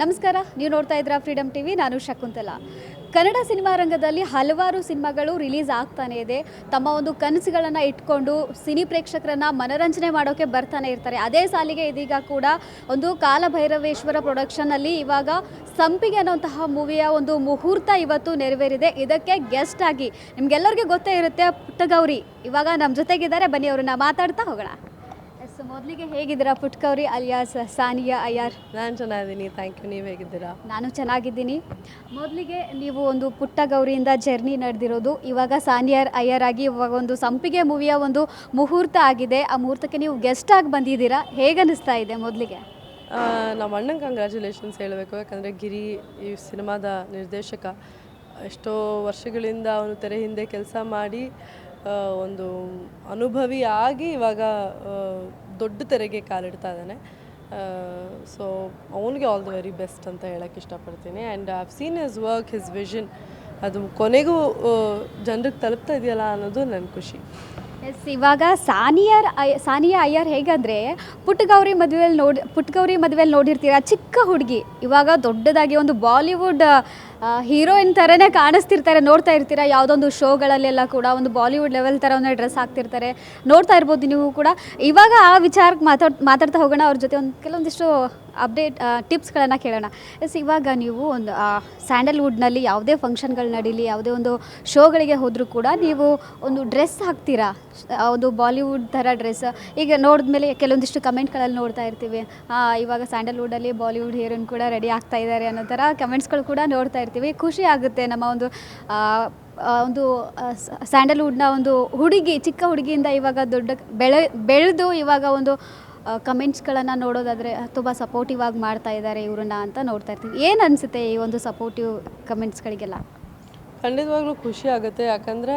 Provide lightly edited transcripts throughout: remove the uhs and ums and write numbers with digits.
ನಮಸ್ಕಾರ, ನೀವು ನೋಡ್ತಾ ಇದ್ದೀರಾ ಫ್ರೀಡಮ್ ಟಿವಿ. ನಾನು ಶಕುಂತಲಾ. ಕನ್ನಡ ಸಿನಿಮಾ ರಂಗದಲ್ಲಿ ಹಲವಾರು ಸಿನಿಮಾಗಳು ರಿಲೀಸ್ ಆಗ್ತಾನೆ ಇದೆ. ತಮ್ಮ ಒಂದು ಕನಸುಗಳನ್ನು ಇಟ್ಕೊಂಡು ಸಿನಿ ಪ್ರೇಕ್ಷಕರನ್ನ ಮನರಂಜನೆ ಮಾಡೋಕ್ಕೆ ಬರ್ತಾನೆ ಇರ್ತಾರೆ. ಅದೇ ಸಾಲಿಗೆ ಇದೀಗ ಕೂಡ ಒಂದು ಕಾಲಭೈರವೇಶ್ವರ ಪ್ರೊಡಕ್ಷನ್ನಲ್ಲಿ ಇವಾಗ ಸಂಪಿಗೆ ಅನ್ನೋಂತಹ ಮೂವಿಯ ಒಂದು ಮುಹೂರ್ತ ಇವತ್ತು ನೆರವೇರಿದೆ. ಇದಕ್ಕೆ ಗೆಸ್ಟ್ ಆಗಿ ನಿಮ್ಗೆಲ್ಲರಿಗೂ ಗೊತ್ತೇ ಇರುತ್ತೆ, ಪುಟ್ಟಗೌರಿ ಇವಾಗ ನಮ್ಮ ಜೊತೆಗಿದ್ದಾರೆ. ಬನ್ನಿ ಅವ್ರನ್ನ ಮಾತಾಡ್ತಾ ಹೋಗೋಣ. ಮೊದಲಿಗೆ ಹೇಗಿದ್ದೀರಾ ಪುಟ್ಟಗೌರಿ ಅಲಿಯಾಸ್ ಸಾನಿಯಾ ಅಯ್ಯರ್? ನಾನು ಚೆನ್ನಾಗಿದ್ದೀನಿ, ಥ್ಯಾಂಕ್ ಯು. ನೀವು ಹೇಗಿದ್ದೀರಾ? ನಾನು ಚೆನ್ನಾಗಿದ್ದೀನಿ. ಮೊದಲಿಗೆ ನೀವು ಒಂದು ಪುಟ್ಟಗೌರಿಯಿಂದ ಜರ್ನಿ ನಡೆದಿರೋದು, ಇವಾಗ ಸಾನಿಯಾ ಅಯ್ಯರ್ ಆಗಿ ಇವಾಗ ಒಂದು ಸಂಪಿಗೆ ಮೂವಿಯ ಒಂದು ಮುಹೂರ್ತ ಆಗಿದೆ. ಆ ಮುಹೂರ್ತಕ್ಕೆ ನೀವು ಗೆಸ್ಟ್ ಆಗಿ ಬಂದಿದ್ದೀರಾ. ಹೇಗನ್ನಿಸ್ತಾ ಇದೆ ಮೊದಲಿಗೆ? ನಮ್ಮ ಅಣ್ಣಂಗೆ ಕಂಗ್ರ್ಯಾಚುಲೇಷನ್ಸ್ ಹೇಳಬೇಕು. ಯಾಕಂದರೆ ಗಿರಿ ಈ ಸಿನಿಮಾದ ನಿರ್ದೇಶಕ. ಎಷ್ಟೋ ವರ್ಷಗಳಿಂದ ಅವನು ತೆರೆ ಹಿಂದೆ ಕೆಲಸ ಮಾಡಿ ಒಂದು ಅನುಭವಿ ಆಗಿ ಇವಾಗ ದೊಡ್ಡ ತೆರೆಗೆ ಕಾಲಿಡ್ತಾ ಇದ್ದಾನೆ. ಸೊ ಅವನಿಗೆ ಆಲ್ ದ ವೆರಿ ಬೆಸ್ಟ್ ಅಂತ ಹೇಳೋಕ್ಕೆ ಇಷ್ಟಪಡ್ತೀನಿ. And I have seen his work, his vision, ಅದು ಕೊನೆಗೂ ಜನರಿಗೆ ತಲುಪ್ತಾ ಇದೆಯಲ್ಲ ಅನ್ನೋದು ನನ್ನ ಖುಷಿ. ಎಸ್, ಇವಾಗ ಸಾನಿಯಾ ಅಯ್ಯರ್ ಹೇಗಂದರೆ ಪುಟ್ಟಗೌರಿ ಮದುವೆಯಲ್ಲಿ ನೋಡಿರ್ತೀರ, ಚಿಕ್ಕ ಹುಡುಗಿ ಇವಾಗ ದೊಡ್ಡದಾಗಿ ಒಂದು ಬಾಲಿವುಡ್ ಹೀರೋಯಿನ್ ಥರನೇ ಕಾಣಿಸ್ತಿರ್ತಾರೆ. ನೋಡ್ತಾ ಇರ್ತೀರ ಯಾವುದೊಂದು ಶೋಗಳಲ್ಲೆಲ್ಲ ಕೂಡ ಒಂದು ಬಾಲಿವುಡ್ ಲೆವೆಲ್ ಥರ ಒಂದು ಡ್ರೆಸ್ ಹಾಕ್ತಿರ್ತಾರೆ. ನೋಡ್ತಾ ಇರ್ಬೋದು ನೀವು ಕೂಡ. ಇವಾಗ ಆ ವಿಚಾರಕ್ಕೆ ಮಾತಾಡ್ತಾ ಹೋಗೋಣ. ಅವ್ರ ಜೊತೆ ಕೆಲವೊಂದಿಷ್ಟು ಅಪ್ಡೇಟ್ ಟಿಪ್ಸ್ಗಳನ್ನು ಕೇಳೋಣ. ಎಸ್, ಇವಾಗ ನೀವು ಒಂದು ಸ್ಯಾಂಡಲ್ವುಡ್ನಲ್ಲಿ ಯಾವುದೇ ಫಂಕ್ಷನ್ಗಳು ನಡೀಲಿ, ಯಾವುದೇ ಒಂದು ಶೋಗಳಿಗೆ ಹೋದರೂ ಕೂಡ ನೀವು ಒಂದು ಡ್ರೆಸ್ ಹಾಕ್ತೀರಾ, ಒಂದು ಬಾಲಿವುಡ್ ಥರ ಡ್ರೆಸ್. ಈಗ ನೋಡಿದ್ಮೇಲೆ ಕೆಲವೊಂದಿಷ್ಟು ಕಮೆಂಟ್ಗಳಲ್ಲಿ ನೋಡ್ತಾ ಇರ್ತೀವಿ, ಇವಾಗ ಸ್ಯಾಂಡಲ್ವುಡಲ್ಲಿ ಬಾಲಿವುಡ್ ಹೀರೋಯಿನ್ ಕೂಡ ರೆಡಿ ಆಗ್ತಾ ಇದ್ದಾರೆ ಅನ್ನೋ ಥರ ಕಮೆಂಟ್ಸ್ಗಳು ಕೂಡ ನೋಡ್ತಾ ಇರ್ತೀವಿ. ಖುಷಿ ಆಗುತ್ತೆ. ನಮ್ಮ ಒಂದು ಸ್ಯಾಂಡಲ್ವುಡ್ನ ಒಂದು ಹುಡುಗಿ, ಚಿಕ್ಕ ಹುಡುಗಿಯಿಂದ ಇವಾಗ ದೊಡ್ಡ ಬೆಳೆದು ಇವಾಗ ಒಂದು ಕಮೆಂಟ್ಸ್ಗಳನ್ನು ನೋಡೋದಾದರೆ ತುಂಬ ಸಪೋರ್ಟಿವ್ ಆಗಿ ಮಾಡ್ತಾ ಇದ್ದಾರೆ ಇವ್ರನ್ನ ಅಂತ ನೋಡ್ತಾ ಇರ್ತೀವಿ. ಏನು ಅನಿಸುತ್ತೆ ಈ ಒಂದು ಸಪೋರ್ಟಿವ್ ಕಮೆಂಟ್ಸ್ಗಳಿಗೆಲ್ಲ? ಖಂಡಿತವಾಗ್ಲೂ ಖುಷಿ ಆಗುತ್ತೆ. ಯಾಕಂದರೆ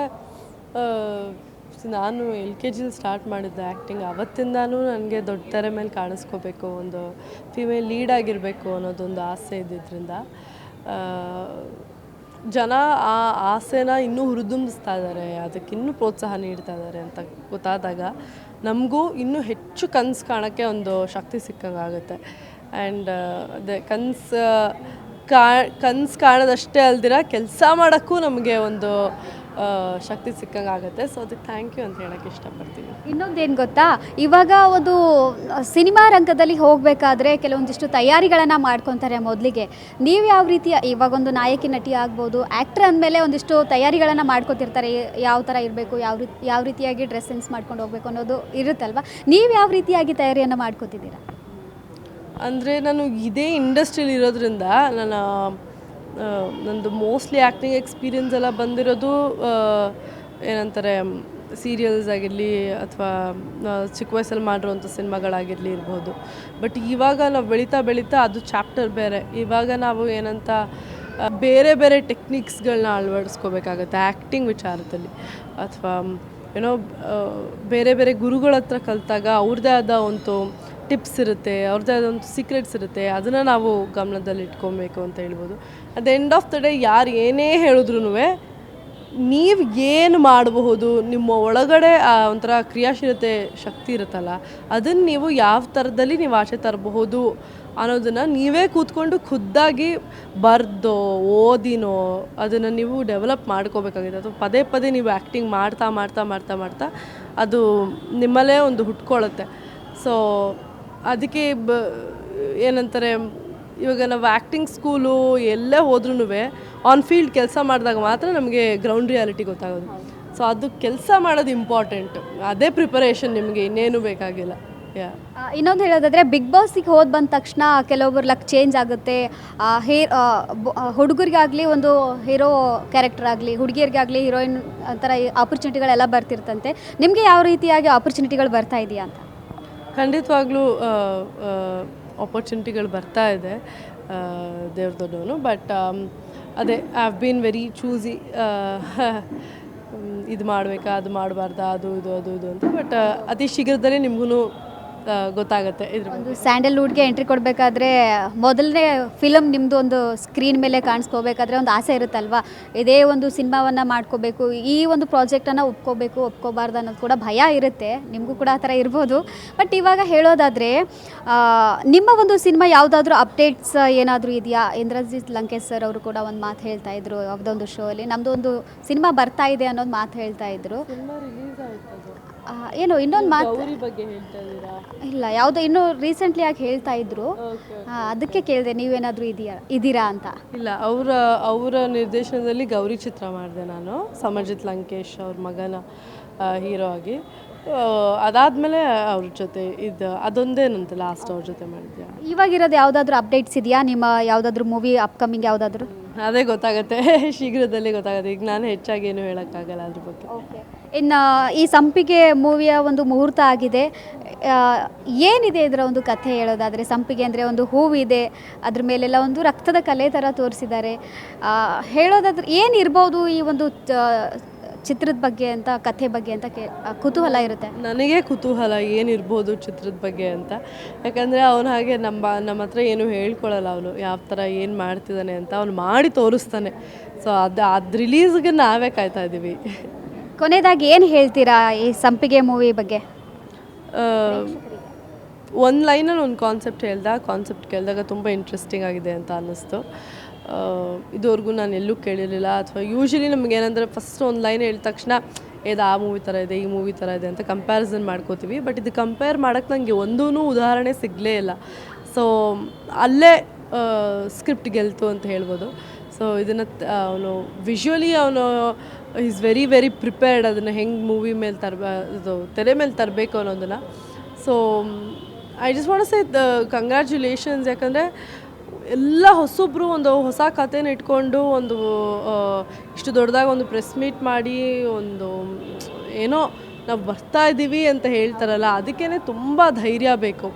ನಾನು LKG ಸ್ಟಾರ್ಟ್ ಮಾಡಿದ್ದೆ ಆ್ಯಕ್ಟಿಂಗ್. ಅವತ್ತಿಂದನೂ ನನಗೆ ದೊಡ್ಡ ತೆರೆ ಮೇಲೆ ಕಾಣಿಸ್ಕೋಬೇಕು, ಒಂದು ಫಿಮೇಲ್ ಲೀಡ್ ಆಗಿರಬೇಕು ಅನ್ನೋದೊಂದು ಆಸೆ ಇದ್ದಿದ್ದರಿಂದ ಜನ ಆ ಆಸೆನ ಇನ್ನೂ ಹುರಿದುಂಬಿಸ್ತಾ ಇದ್ದಾರೆ, ಅದಕ್ಕೆ ಇನ್ನೂ ಪ್ರೋತ್ಸಾಹ ನೀಡ್ತಾ ಇದ್ದಾರೆ ಅಂತ ಗೊತ್ತಾದಾಗ ನಮಗೂ ಇನ್ನೂ ಹೆಚ್ಚು ಕನಸು ಕಾಣೋಕ್ಕೆ ಒಂದು ಶಕ್ತಿ ಸಿಕ್ಕಂಗೆ ಆಗುತ್ತೆ. ಆ್ಯಂಡ್ ಅದೇ ಕನಸು ಕಾಣೋದಷ್ಟೇ ಅಲ್ದಿರ ಕೆಲಸ ಮಾಡೋಕ್ಕೂ ನಮಗೆ ಒಂದು ಶಕ್ತಿ ಸಿಕ್ಕಂಗೆ ಆಗುತ್ತೆ. ಸೊ ಅದಕ್ಕೆ ಥ್ಯಾಂಕ್ ಯು ಅಂತ ಹೇಳೋಕ್ಕೆ ಇಷ್ಟಪಡ್ತೀನಿ. ಇನ್ನೊಂದೇನು ಗೊತ್ತಾ, ಇವಾಗ ಒಂದು ಸಿನಿಮಾ ರಂಗದಲ್ಲಿ ಹೋಗಬೇಕಾದ್ರೆ ಕೆಲವೊಂದಿಷ್ಟು ತಯಾರಿಗಳನ್ನು ಮಾಡ್ಕೊತಾರೆ ಮೊದಲಿಗೆ. ನೀವು ಯಾವ ರೀತಿ, ಇವಾಗ ಒಂದು ನಾಯಕಿ ನಟಿ ಆಗ್ಬೋದು, ಆ್ಯಕ್ಟ್ರ್ ಅಂದಮೇಲೆ ಒಂದಿಷ್ಟು ತಯಾರಿಗಳನ್ನು ಮಾಡ್ಕೊತಿರ್ತಾರೆ. ಯಾವ ಥರ ಇರಬೇಕು, ಯಾವ ರೀತಿಯಾಗಿ ಡ್ರೆಸ್ ಸೆನ್ಸ್ ಮಾಡ್ಕೊಂಡು ಹೋಗಬೇಕು ಅನ್ನೋದು ಇರುತ್ತಲ್ವ. ನೀವು ಯಾವ ರೀತಿಯಾಗಿ ತಯಾರಿಯನ್ನು ಮಾಡ್ಕೊತಿದ್ದೀರಾ? ಅಂದರೆ ನಾನು ಇದೇ ಇಂಡಸ್ಟ್ರಿಯಲ್ಲಿ ಇರೋದ್ರಿಂದ ನಂದು ಮೋಸ್ಟ್ಲಿ ಆ್ಯಕ್ಟಿಂಗ್ ಎಕ್ಸ್ಪೀರಿಯನ್ಸ್ ಎಲ್ಲ ಬಂದಿರೋದು ಏನಂತಾರೆ, ಸೀರಿಯಲ್ಸ್ ಆಗಿರಲಿ ಅಥವಾ ಚಿಕ್ಕ ವಯಸ್ಸಲ್ಲಿ ಮಾಡಿರೋಂಥ ಸಿನಿಮಾಗಳಾಗಿರಲಿ ಇರ್ಬೋದು. ಬಟ್ ಇವಾಗ ನಾವು ಬೆಳೀತಾ ಅದು ಚಾಪ್ಟರ್ ಬೇರೆ. ಇವಾಗ ನಾವು ಏನಂತ ಬೇರೆ ಬೇರೆ ಟೆಕ್ನಿಕ್ಸ್ಗಳನ್ನ ಅಳವಡಿಸ್ಕೋಬೇಕಾಗತ್ತೆ ಆ್ಯಕ್ಟಿಂಗ್ ವಿಚಾರದಲ್ಲಿ. ಅಥವಾ ಏನೋ ಬೇರೆ ಬೇರೆ ಗುರುಗಳ ಹತ್ರ ಕಲಿತಾಗ ಅವ್ರದ್ದೇ ಆದ ಒಂದು ಟಿಪ್ಸ್ ಇರುತ್ತೆ, ಅವ್ರದ್ದೇ ಆದ ಒಂದು ಸೀಕ್ರೆಟ್ಸ್ ಇರುತ್ತೆ. ಅದನ್ನು ನಾವು ಗಮನದಲ್ಲಿ ಇಟ್ಕೊಬೇಕು ಅಂತ ಹೇಳ್ಬೋದು. At the end of the day ಯಾರು ಏನೇ ಹೇಳಿದ್ರು ನೀವು ಏನು ಮಾಡಬಹುದು, ನಿಮ್ಮ ಒಳಗಡೆ ಒಂಥರ ಕ್ರಿಯಾಶೀಲತೆ ಶಕ್ತಿ ಇರುತ್ತಲ್ಲ, ಅದನ್ನು ನೀವು ಯಾವ ಥರದಲ್ಲಿ ನೀವು ಆಚೆ ತರಬಹುದು ಅನ್ನೋದನ್ನು ನೀವೇ ಕೂತ್ಕೊಂಡು ಖುದ್ದಾಗಿ ಬರೆದೋ ಓದಿನೋ ಅದನ್ನು ನೀವು ಡೆವಲಪ್ ಮಾಡ್ಕೋಬೇಕಾಗಿದೆ. ಅಥವಾ ಪದೇ ಪದೇ ನೀವು ಆ್ಯಕ್ಟಿಂಗ್ ಮಾಡ್ತಾ ಅದು ನಿಮ್ಮಲ್ಲೇ ಒಂದು ಹುಟ್ಕೊಳ್ಳುತ್ತೆ. ಸೊ ಅದಕ್ಕೆ ಏನಂತಾರೆ, ಇವಾಗ ನಾವು ಆ್ಯಕ್ಟಿಂಗ್ ಸ್ಕೂಲು ಎಲ್ಲೇ ಹೋದ್ರೂ ಆನ್ ಫೀಲ್ಡ್ ಕೆಲಸ ಮಾಡಿದಾಗ ಮಾತ್ರ ನಮಗೆ ಗ್ರೌಂಡ್ ರಿಯಾಲಿಟಿ ಗೊತ್ತಾಗೋದು. ಸೊ ಅದು ಕೆಲಸ ಮಾಡೋದು ಇಂಪಾರ್ಟೆಂಟ್. ಅದೇ ಪ್ರಿಪರೇಷನ್, ನಿಮಗೆ ಇನ್ನೇನು ಬೇಕಾಗಿಲ್ಲ. ಇನ್ನೊಂದು ಹೇಳೋದಾದರೆ, ಬಿಗ್ ಬಾಸಿಗೆ ಹೋದ್ ಬಂದ ತಕ್ಷಣ ಕೆಲವೊಬ್ಬರು ಲಕ್ ಚೇಂಜ್ ಆಗುತ್ತೆ. ಹುಡುಗರಿಗಾಗಲಿ ಒಂದು ಹೀರೋ ಕ್ಯಾರೆಕ್ಟರ್ ಆಗಲಿ, ಹುಡುಗಿಯರಿಗಾಗಲಿ ಹೀರೋಯಿನ್ ಥರ ಆಪರ್ಚುನಿಟಿಗಳೆಲ್ಲ ಬರ್ತಿರ್ತಂತೆ. ನಿಮಗೆ ಯಾವ ರೀತಿಯಾಗಿ ಆಪರ್ಚುನಿಟಿಗಳು ಬರ್ತಾ ಇದೆಯಾ ಅಂತ? ಖಂಡಿತವಾಗ್ಲೂ ಆಪರ್ಚುನಿಟಿಗಳು ಬರ್ತಾ ಇದೆ, ದೇವ್ರ ದೊಡ್ಡವನು. ಬಟ್ ಅದೇ I have been very choosy, ಇದು ಮಾಡಬೇಕಾ ಅದು ಮಾಡಬಾರ್ದಾ, ಅದು ಇದು ಅಂತ. ಬಟ್ ಅತಿ ಶೀಘ್ರದಲ್ಲೇ ನಿಮಗೂ ಗೊತ್ತಾಗುತ್ತೆ ಇದ್ರ ಬಗ್ಗೆ. ಒಂದು ಸ್ಯಾಂಡಲ್ವುಡ್ಗೆ ಎಂಟ್ರಿ ಕೊಡಬೇಕಾದ್ರೆ ಮೊದಲನೇ ಫಿಲಮ್ ನಿಮ್ಮದು ಒಂದು ಸ್ಕ್ರೀನ್ ಮೇಲೆ ಕಾಣಿಸ್ಕೋಬೇಕಾದ್ರೆ ಒಂದು ಆಸೆ ಇರುತ್ತಲ್ವಾ, ಇದೇ ಒಂದು ಸಿನಿಮಾವನ್ನು ಮಾಡ್ಕೋಬೇಕು, ಈ ಒಂದು ಪ್ರಾಜೆಕ್ಟನ್ನು ಒಪ್ಕೋಬೇಕು ಒಪ್ಕೋಬಾರ್ದು ಅನ್ನೋದು ಕೂಡ ಭಯ ಇರುತ್ತೆ, ನಿಮಗೂ ಕೂಡ ಆ ಥರ ಇರ್ಬೋದು. ಬಟ್ ಇವಾಗ ಹೇಳೋದಾದರೆ ನಿಮ್ಮ ಒಂದು ಸಿನಿಮಾ ಯಾವುದಾದ್ರೂ ಅಪ್ಡೇಟ್ಸ್ ಏನಾದರೂ ಇದೆಯಾ? ಇಂದ್ರಜಿತ್ ಲಂಕೇಶ್ ಸರ್ ಅವರು ಕೂಡ ಒಂದು ಮಾತು ಹೇಳ್ತಾ ಇದ್ರು ಯಾವುದೊಂದು ಶೋ ಅಲ್ಲಿ, ನಮ್ಮದು ಒಂದು ಸಿನಿಮಾ ಬರ್ತಾ ಇದೆ ಅನ್ನೋದು ಮಾತು ಹೇಳ್ತಾ ಇದ್ರು. ಏನು ಇನ್ನೊಂದು ಮಾತು ಗೌರಿ ಬಗ್ಗೆ ಹೇಳ್ತಾ ಇದ್ದೀರಾ? ಇಲ್ಲ, ಯಾವುದೋ ಇನ್ನೂ ರೀಸೆಂಟ್ಲಿ ಆಗಿ ಹೇಳ್ತಾ ಇದ್ರು, ಅದಕ್ಕೆ ಕೇಳಿದೆ ನೀವೇನಾದರೂ ಇದ್ದೀರಾ ಅಂತ. ಇಲ್ಲ, ಅವರ ನಿರ್ದೇಶನದಲ್ಲಿ ಗೌರಿ ಚಿತ್ರ ಮಾಡಿದೆ ನಾನು, ಸಮರ್ಜಿತ್ ಲಂಕೇಶ್ ಅವ್ರ ಮಗನ ಹೀರೋ ಆಗಿ. ಅದಾದಮೇಲೆ ಅವ್ರ ಜೊತೆ ಅದೊಂದೇ ನಂತ ಲಾಸ್ಟ್ ಅವ್ರ ಜೊತೆ ಮಾಡಿದ್ದೆ. ಇವಾಗಿರೋದು ಯಾವುದಾದ್ರೂ ಅಪ್ಡೇಟ್ಸ್ ಇದೆಯಾ ನಿಮ್ಮ ಯಾವುದಾದ್ರೂ ಮೂವಿ ಅಪ್ಕಮಿಂಗ್ ಯಾವುದಾದ್ರೂ? ಅದೇ ಗೊತ್ತಾಗುತ್ತೆ, ಶೀಘ್ರದಲ್ಲೇ ಗೊತ್ತಾಗುತ್ತೆ. ಈಗ ನಾನು ಹೆಚ್ಚಾಗಿ ಏನು ಹೇಳೋಕ್ಕಾಗಲ್ಲ ಅದ್ರ ಬಗ್ಗೆ. ಇನ್ನು ಈ ಸಂಪಿಗೆ ಮೂವಿಯ ಒಂದು ಮುಹೂರ್ತ ಆಗಿದೆ, ಏನಿದೆ ಇದರ ಒಂದು ಕಥೆ ಹೇಳೋದಾದರೆ? ಸಂಪಿಗೆ ಅಂದರೆ ಒಂದು ಹೂವಿದೆ, ಅದ್ರ ಮೇಲೆಲ್ಲ ಒಂದು ರಕ್ತದ ಕಲೆ ಥರ ತೋರಿಸಿದ್ದಾರೆ. ಹೇಳೋದಾದ್ರೆ ಏನಿರ್ಬೋದು ಈ ಒಂದು ಚಿತ್ರದ ಬಗ್ಗೆ ಅಂತ, ಕಥೆ ಬಗ್ಗೆ ಅಂತ ಕುತೂಹಲ ಇರುತ್ತೆ. ನನಗೆ ಕುತೂಹಲ ಏನಿರ್ಬೋದು ಚಿತ್ರದ ಬಗ್ಗೆ ಅಂತ. ಯಾಕಂದರೆ ಅವನು ಹಾಗೆ ನಮ್ಮ ಹತ್ರ ಏನು ಹೇಳ್ಕೊಳ್ಳಲ್ಲ, ಅವನು ಯಾವ ಥರ ಏನು ಮಾಡ್ತಿದ್ದಾನೆ ಅಂತ ಅವನು ಮಾಡಿ ತೋರಿಸ್ತಾನೆ. ಸೊ ಅದು ರಿಲೀಸ್ಗೆ ನಾವೇ ಕಾಯ್ತಾ ಇದ್ದೀವಿ. ಕೊನೆಯದಾಗಿ ಏನು ಹೇಳ್ತೀರಾ ಈ ಸಂಪಿಗೆ ಮೂವಿ ಬಗ್ಗೆ? ಒಂದು ಲೈನಲ್ಲಿ ಒಂದು ಕಾನ್ಸೆಪ್ಟ್ ಕೇಳಿದಾಗ ತುಂಬ ಇಂಟ್ರೆಸ್ಟಿಂಗ್ ಆಗಿದೆ ಅಂತ ಅನ್ನಿಸ್ತು. ಇದುವರೆಗೂ ನಾನು ಎಲ್ಲೂ ಕೇಳಿರಲಿಲ್ಲ. ಅಥವಾ ಯೂಶ್ವಲಿ ನಮಗೇನಂದರೆ ಫಸ್ಟ್ ಒಂದು ಲೈನ್ ಹೇಳಿದ ತಕ್ಷಣ ಇದು ಆ ಮೂವಿ ಥರ ಇದೆ, ಈ ಮೂವಿ ಥರ ಇದೆ ಅಂತ ಕಂಪ್ಯಾರಿಸನ್ ಮಾಡ್ಕೋತೀವಿ. ಬಟ್ ಇದು ಕಂಪೇರ್ ಮಾಡೋಕ್ಕೆ ನನಗೆ ಒಂದೂ ಉದಾಹರಣೆ ಸಿಗಲೇ ಇಲ್ಲ. ಸೊ ಅಲ್ಲೇ ಸ್ಕ್ರಿಪ್ಟ್ ಗೆಲ್ತು ಅಂತ ಹೇಳ್ಬೋದು. ಸೊ ಇದನ್ನು ಅವನು ವಿಜುವಲಿ ಅವನು ಈಸ್ ವೆರಿ ವೆರಿ ಪ್ರಿಪೇರ್ಡ್, ಅದನ್ನು ಹೆಂಗೆ ಮೂವಿ ಮೇಲೆ ಇದು ತೆರೆ ಮೇಲೆ ತರಬೇಕು ಅನ್ನೋದನ್ನು. So I just want to say congratulations. ಯಾಕಂದರೆ ಎಲ್ಲ ಹೊಸೊಬ್ಬರು ಒಂದು ಹೊಸ ಕಥೆನ ಇಟ್ಕೊಂಡು ಒಂದು ಇಷ್ಟು ದೊಡ್ಡದಾಗಿ ಒಂದು ಪ್ರೆಸ್ ಮೀಟ್ ಮಾಡಿ ಒಂದು ಏನೋ ನಾವು ಬರ್ತಾ ಇದ್ದೀವಿ ಅಂತ ಹೇಳ್ತಾರಲ್ಲ, ಅದಕ್ಕೇ ತುಂಬ ಧೈರ್ಯ ಬೇಕು.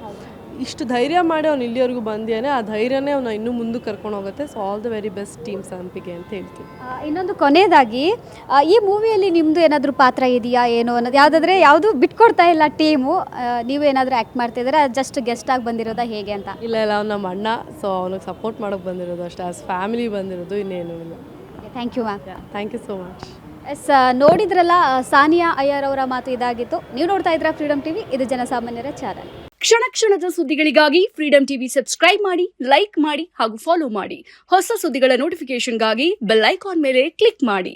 ಇಷ್ಟು ಧೈರ್ಯ ಮಾಡಿ ಅವ್ನು ಇಲ್ಲಿವರೆಗೂ ಬಂದಿಯಾನೆ, ಆ ಧೈರ್ಯನೇ ಅವನು ಇನ್ನೂ ಮುಂದಕ್ಕೆ ಕರ್ಕೊಂಡು ಹೋಗುತ್ತೆ. So all the very best team ಸಂಪಿಗೆ ಅಂತ ಹೇಳ್ತೀನಿ. ಇನ್ನೊಂದು ಕೊನೆಯದಾಗಿ ಈ ಮೂವಿಯಲ್ಲಿ ನಿಮ್ಮದು ಏನಾದರೂ ಪಾತ್ರ ಇದೆಯಾ ಏನು ಅನ್ನೋದು, ಯಾವುದು ಬಿಟ್ಕೊಡ್ತಾ ಇಲ್ಲ ಟೀಮು, ನೀವು ಏನಾದರೂ ಆ್ಯಕ್ಟ್ ಮಾಡ್ತಿದ್ದೀರಾ, ಜಸ್ಟ್ ಗೆಸ್ಟಾಗಿ ಬಂದಿರೋದಾ ಹೇಗೆ ಅಂತ? ಇಲ್ಲ, ಅವ್ನು ನಮ್ಮ ಅಣ್ಣ, ಸೊ ಅವನಿಗೆ ಸಪೋರ್ಟ್ ಮಾಡೋಕ್ಕೆ ಬಂದಿರೋದು ಅಷ್ಟೇ, ಆಸ್ ಫ್ಯಾಮಿಲಿ ಬಂದಿರೋದು, ಇನ್ನೇನು ಇಲ್ಲ. Thank you ma'am. Thank you so much. Yes, ನೋಡಿದ್ರಲ್ಲ ಸಾನಿಯಾ ಅಯ್ಯರ್ ಅವರ ಮಾತು ಇದಾಗಿತ್ತು. ನೀವು ನೋಡ್ತಾ ಇದ್ದೀರಾ ಫ್ರೀಡಮ್ ಟಿವಿ, ಇದು ಜನಸಾಮಾನ್ಯರ ಚಾನಲ್. ಕ್ಷಣ ಕ್ಷಣದ ಸುದ್ದಿಗಳಿಗಾಗಿ ಫ್ರೀಡಮ್ ಟಿವಿ ಸಬ್ಸ್ಕ್ರೈಬ್ ಮಾಡಿ, ಲೈಕ್ ಮಾಡಿ ಹಾಗೂ ಫಾಲೋ ಮಾಡಿ. ಹೊಸ ಸುದ್ದಿಗಳ ನೋಟಿಫಿಕೇಶನ್ಗಾಗಿ ಬೆಲ್ ಐಕಾನ್ ಮೇಲೆ ಕ್ಲಿಕ್ ಮಾಡಿ.